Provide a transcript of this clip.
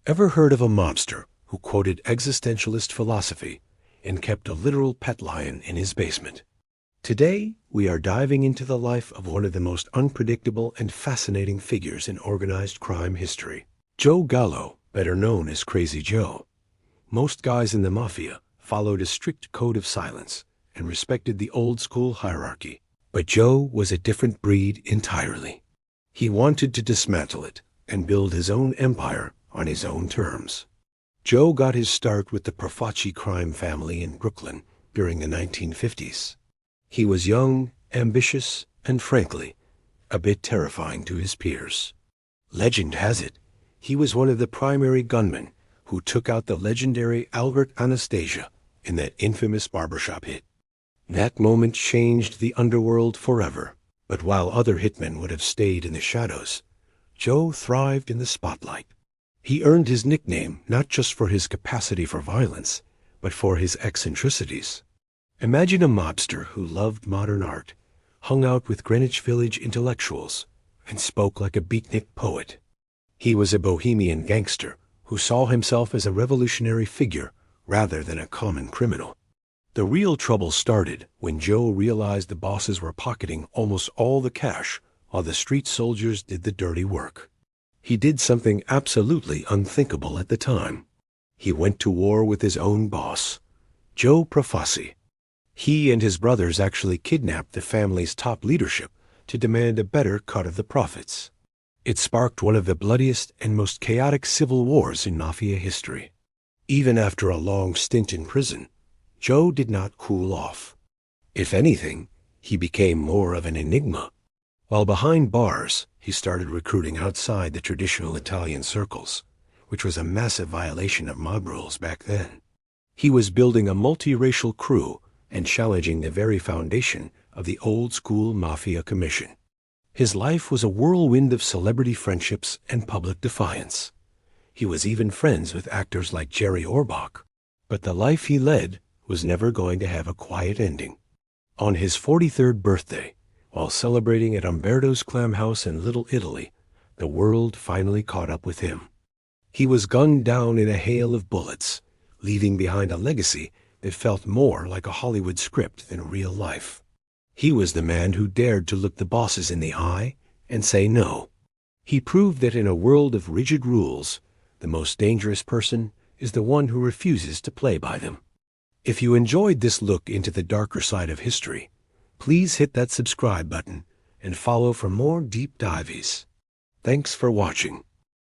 Ever heard of a mobster who quoted existentialist philosophy and kept a literal pet lion in his basement? Today, we are diving into the life of one of the most unpredictable and fascinating figures in organized crime history, Joe Gallo, better known as Crazy Joe. Most guys in the mafia followed a strict code of silence and respected the old-school hierarchy, but Joe was a different breed entirely. He wanted to dismantle it and build his own empire on his own terms. Joe got his start with the Profaci crime family in Brooklyn during the 1950s. He was young, ambitious, and frankly, a bit terrifying to his peers. Legend has it, he was one of the primary gunmen who took out the legendary Albert Anastasia in that infamous barbershop hit. That moment changed the underworld forever, but while other hitmen would have stayed in the shadows, Joe thrived in the spotlight. He earned his nickname not just for his capacity for violence, but for his eccentricities. Imagine a mobster who loved modern art, hung out with Greenwich Village intellectuals, and spoke like a beatnik poet. He was a bohemian gangster who saw himself as a revolutionary figure rather than a common criminal. The real trouble started when Joe realized the bosses were pocketing almost all the cash while the street soldiers did the dirty work. He did something absolutely unthinkable at the time. He went to war with his own boss, Joe Profaci. He and his brothers actually kidnapped the family's top leadership to demand a better cut of the profits. It sparked one of the bloodiest and most chaotic civil wars in mafia history. Even after a long stint in prison, Joe did not cool off. If anything, he became more of an enigma. While behind bars, he started recruiting outside the traditional Italian circles, which was a massive violation of mob rules back then. He was building a multiracial crew and challenging the very foundation of the old-school mafia commission. His life was a whirlwind of celebrity friendships and public defiance. He was even friends with actors like Jerry Orbach. But the life he led was never going to have a quiet ending. On his 43rd birthday, while celebrating at Umberto's Clam House in Little Italy, the world finally caught up with him. He was gunned down in a hail of bullets, leaving behind a legacy that felt more like a Hollywood script than real life. He was the man who dared to look the bosses in the eye and say no. He proved that in a world of rigid rules, the most dangerous person is the one who refuses to play by them. If you enjoyed this look into the darker side of history, please hit that subscribe button and follow for more deep dives. Thanks for watching.